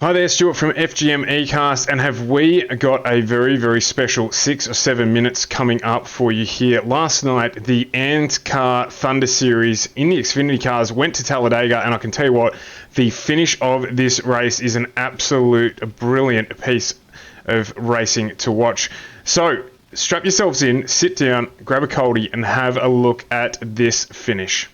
Hi there, Stuart from FGMeCast, and have we got a very, very special 6 or 7 minutes coming up for you here. Last night, the ANZCAR Thunder Series in the Xfinity cars went to Talladega, and I can tell you what, the finish of this race is an absolute brilliant piece of racing to watch. So, strap yourselves in, sit down, grab a coldie, and have a look at this finish.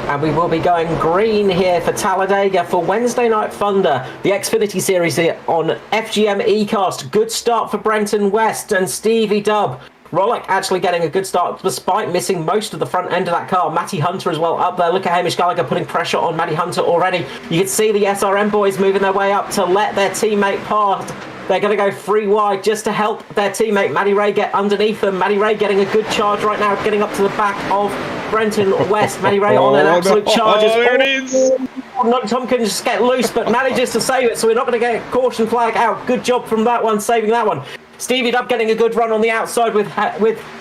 And we will be going green here for Talladega for Wednesday Night Thunder, the Xfinity Series here on FGMeCast. Good start for Brenton West and Stevie Dubb. Rollock actually getting a good start despite missing most of the front end of that car. Matty Hunter as well up there. Look at Hamish Gallagher putting pressure on Matty Hunter already. You can see the SRM boys moving their way up to let their teammate pass. They're going to go free wide just to help their teammate Matty Ray get underneath them. Matty Ray getting a good charge right now, getting up to the back of Brenton West. Matty Ray on an absolute charge. There it is. Tom can just get loose, but manages to save it, so we're not going to get a caution flag out. Good job from that one, saving that one. Stevie Dubb getting a good run on the outside with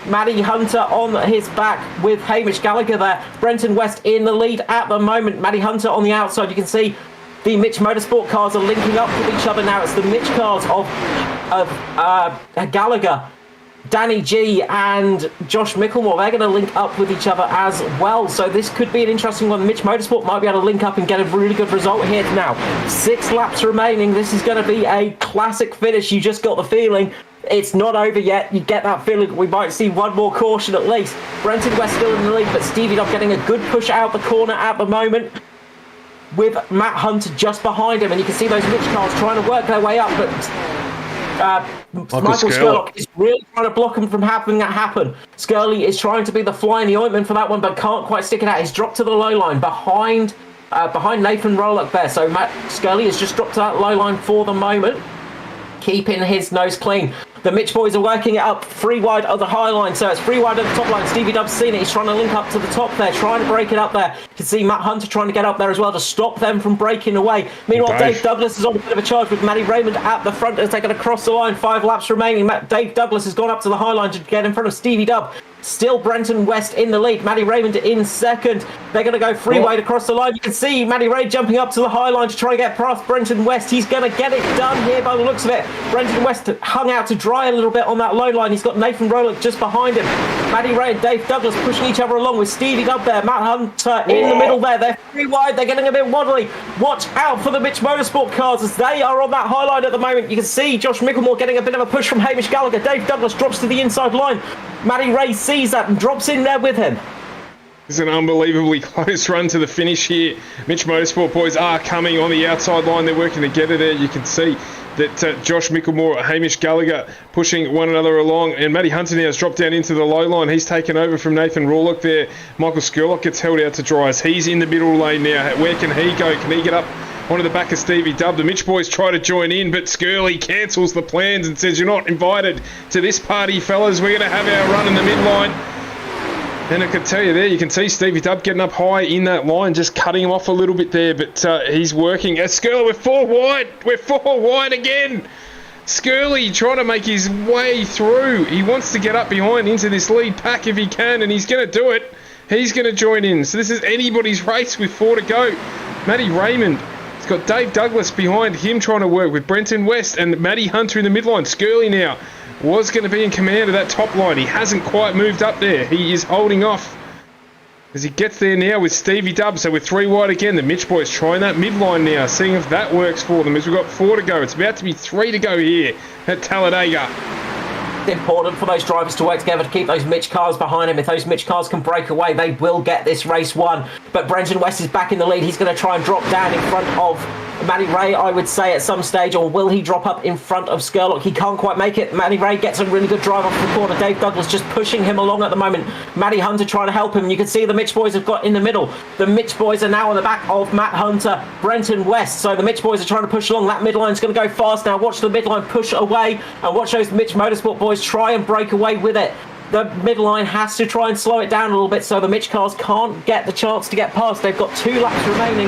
Matty Hunter on his back with Hamish Gallagher there. Brenton West in the lead at the moment. Matty Hunter on the outside. You can see the Mitch Motorsport cars are linking up with each other now. It's the Mitch cars of Gallagher, Danny G and Josh Micklemore. They're going to link up with each other as well. So this could be an interesting one. Mitch Motorsport might be able to link up and get a really good result here now. 6 laps remaining. This is going to be a classic finish. You just got the feeling it's not over yet. You get that feeling we might see one more caution at least. Brenton West still in the lead, but Stevie Dubb getting a good push out the corner at the moment, with Matt Hunter just behind him, and you can see those Mitch cars trying to work their way up, but Michael Skurlock is really trying to block him from having that happen. Skurley is trying to be the fly in the ointment for that one, but can't quite stick it out. He's dropped to the low line behind Nathan Rolock there, so Matt Skurley has just dropped to that low line for the moment, keeping his nose clean. The Mitch boys are working it up free wide of the high line, so it's free wide of the top line. Stevie Dubb's seen it. He's trying to link up to the top there, trying to break it up there. You can see Matt Hunter trying to get up there as well to stop them from breaking away. Meanwhile, Dave Douglas is on a bit of a charge with Matty Raymond at the front as they're going to cross the line. 5 laps remaining. Dave Douglas has gone up to the high line to get in front of Stevie Dubb. Still Brenton West in the lead. Matty Raymond in second. They're going to go free wide across the line. You can see Matty Ray jumping up to the high line to try and get past Brenton West. He's going to get it done here by the looks of it. Brenton West hung out to dry a little bit on that low line. He's got Nathan Rolock just behind him. Matty Ray and Dave Douglas pushing each other along with Stevie Dubb there. Matt Hunter in the middle there. They're free wide. They're getting a bit waddly. Watch out for the Mitch Motorsport cars as they are on that high line at the moment. You can see Josh Micklemore getting a bit of a push from Hamish Gallagher. Dave Douglas drops to the inside line. Matty Ray sees that and drops in there with him. It's an unbelievably close run to the finish here. Mitch Motorsport boys are coming on the outside line. They're working together there. You can see that Josh Micklemore, Hamish Gallagher pushing one another along, and Matty Hunter now has dropped down into the low line. He's taken over from Nathan Rolock there. Michael Skurlock gets held out to dry as he's in the middle lane now. Where can he go? Can he get up onto the back of Stevie Dubb? The Mitch boys try to join in, but Skurley cancels the plans and says, "You're not invited to this party, fellas. We're going to have our run in the midline." And I can tell you there, you can see Stevie Dubb getting up high in that line, just cutting him off a little bit there, but he's working. Skurley, we're 4 wide. We're 4 wide again. Skurley trying to make his way through. He wants to get up behind into this lead pack if he can, and he's going to do it. He's going to join in. So this is anybody's race with 4 to go. Matty Raymond. He's got Dave Douglas behind him trying to work with Brenton West and Matty Hunter in the midline. Skurley now was going to be in command of that top line. He hasn't quite moved up there. He is holding off as he gets there now with Stevie Dubb. So we're 3 wide again. The Mitch boys trying that midline now, seeing if that works for them as we've got 4 to go. It's about to be 3 to go here at Talladega. important for those drivers to work together to keep those Mitch cars behind him. If those Mitch cars can break away, they will get this race won. But Brenton West is back in the lead. He's going to try and drop down in front of Matty Ray, I would say, at some stage, or will he drop up in front of Skurlock? He can't quite make it. Matty Ray gets a really good drive off the corner. Dave Douglas just pushing him along at the moment. Matty Hunter trying to help him. You can see the Mitch boys have got in the middle. The Mitch boys are now on the back of Matt Hunter, Brenton West. So the Mitch boys are trying to push along. That midline's going to go fast now. Watch the midline push away and watch those Mitch Motorsport boys try and break away with it. The midline has to try and slow it down a little bit so the Mitch cars can't get the chance to get past. They've got 2 laps remaining.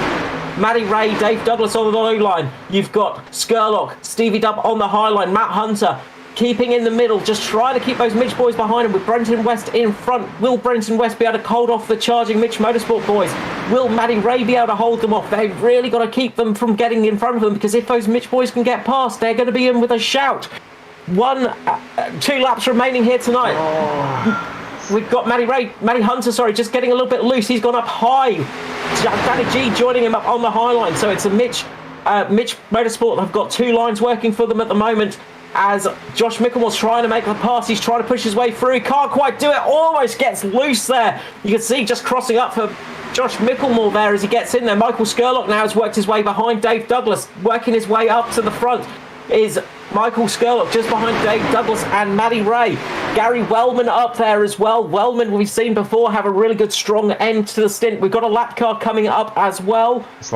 Matty Ray, Dave Douglas on the low line. You've got Skurlock, Stevie Dub on the high line, Matt Hunter keeping in the middle, just trying to keep those Mitch boys behind him with Brenton West in front. Will Brenton West be able to hold off the charging Mitch Motorsport boys? Will Matty Ray be able to hold them off? They've really got to keep them from getting in front of them, because if those Mitch boys can get past, they're going to be in with a shout. 2 laps remaining here tonight. We've got Matty Hunter, just getting a little bit loose. He's gone up high. Danny G joining him up on the high line. So it's a Mitch Motorsport have got 2 lines working for them at the moment, as Josh Micklemore's trying to make the pass. He's trying to push his way through. He can't quite do it. Almost gets loose there. You can see just crossing up for Josh Micklemore there as he gets in there. Michael Skurlock now has worked his way behind Dave Douglas. Working his way up to the front is Michael Skurlock, just behind Dave Douglas and Matty Ray. Gary Wellman up there as well. Wellman, we've seen before, have a really good strong end to the stint. We've got a lap car coming up as well. It's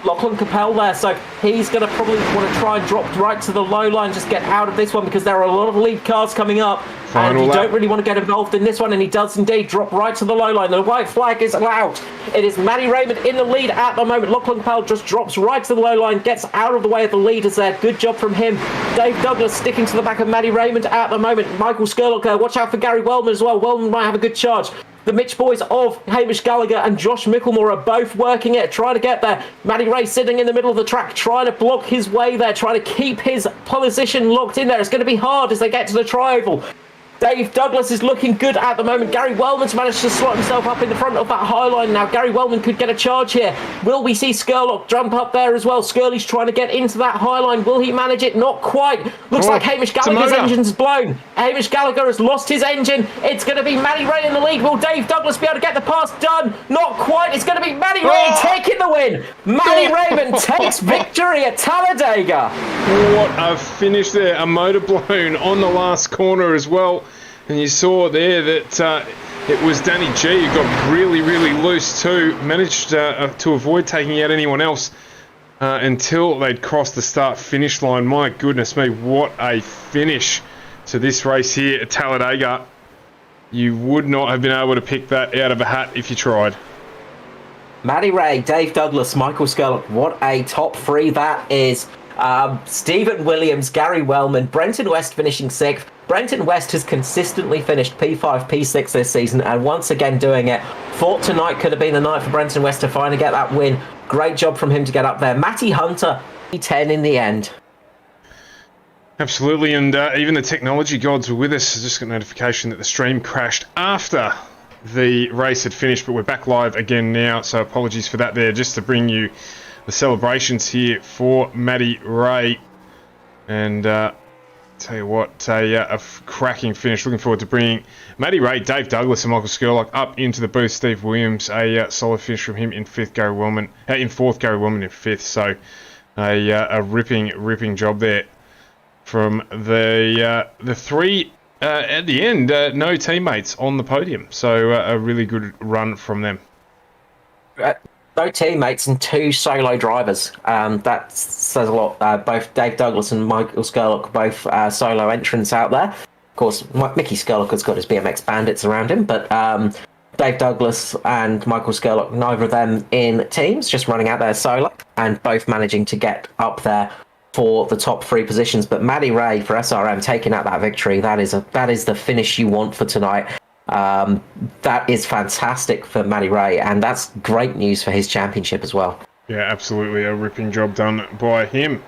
Lachlan Capel there, so he's going to probably want to try and drop right to the low line, just get out of this one, because there are a lot of lead cars coming up. And you don't really want to get involved in this one, and he does indeed drop right to the low line. The white flag is out. It is Matty Raymond in the lead at the moment. Lachlan Capel just drops right to the low line, gets out of the way of the leaders there. Good job from him. Dave Douglas sticking to the back of Matty Raymond at the moment. Michael Skurlock there. Watch out for Gary Wellman as well. Wellman might have a good charge. The Mitch boys of Hamish Gallagher and Josh Micklemore are both working it, trying to get there. Matty Ray sitting in the middle of the track, trying to block his way there, trying to keep his position locked in there. It's going to be hard as they get to the tri-oval. Dave Douglas is looking good at the moment. Gary Wellman's managed to slot himself up in the front of that high line now. Gary Wellman could get a charge here. Will we see Skurlock jump up there as well? Skurley's trying to get into that high line. Will he manage it? Not quite. Looks like Hamish Gallagher's engine's blown. Hamish Gallagher has lost his engine. It's going to be Matty Ray in the lead. Will Dave Douglas be able to get the pass done? Not quite. It's going to be Matty Ray taking the win. Matty Raymond takes victory at Talladega. What a finish there. A motor blown on the last corner as well. And you saw there that it was Danny G who got really, really loose too. Managed to avoid taking out anyone else until they'd crossed the start-finish line. My goodness me, what a finish to this race here at Talladega. You would not have been able to pick that out of a hat if you tried. Matty Ray, Dave Douglas, Michael Skurlock, what a top 3 that is. Stephen Williams, Gary Wellman, Brenton West finishing 6th. Brenton West has consistently finished P5, P6 this season, and once again doing it. Thought tonight could have been the night for Brenton West to finally get that win. Great job from him to get up there. Matty Hunter, P10 in the end. Absolutely, and even the technology gods were with us. Just got notification that the stream crashed after the race had finished, but we're back live again now, so apologies for that there, just to bring you the celebrations here for Matty Ray. And tell you what, a cracking finish. Looking forward to bringing Matty Ray, Dave Douglas and Michael Skurlock up into the booth. Steve Williams, a solid finish from him in 5th. Gary Wellman in 4th, Gary Wellman in 5th. So a ripping job there from the 3 at the end. No teammates on the podium, so a really good run from them. No teammates and 2 solo drivers. That says a lot. Both Dave Douglas and Michael Skurlock, both solo entrants out there. Of course, Mickey Skurlock has got his BMX bandits around him, but Dave Douglas and Michael Skurlock, neither of them in teams, just running out there solo, and both managing to get up there for the top 3 positions. But Matty Ray for SRM taking out that victory. That is the finish you want for tonight. That is fantastic for Matty Ray, and that's great news for his championship as well. Yeah, absolutely. A ripping job done by him.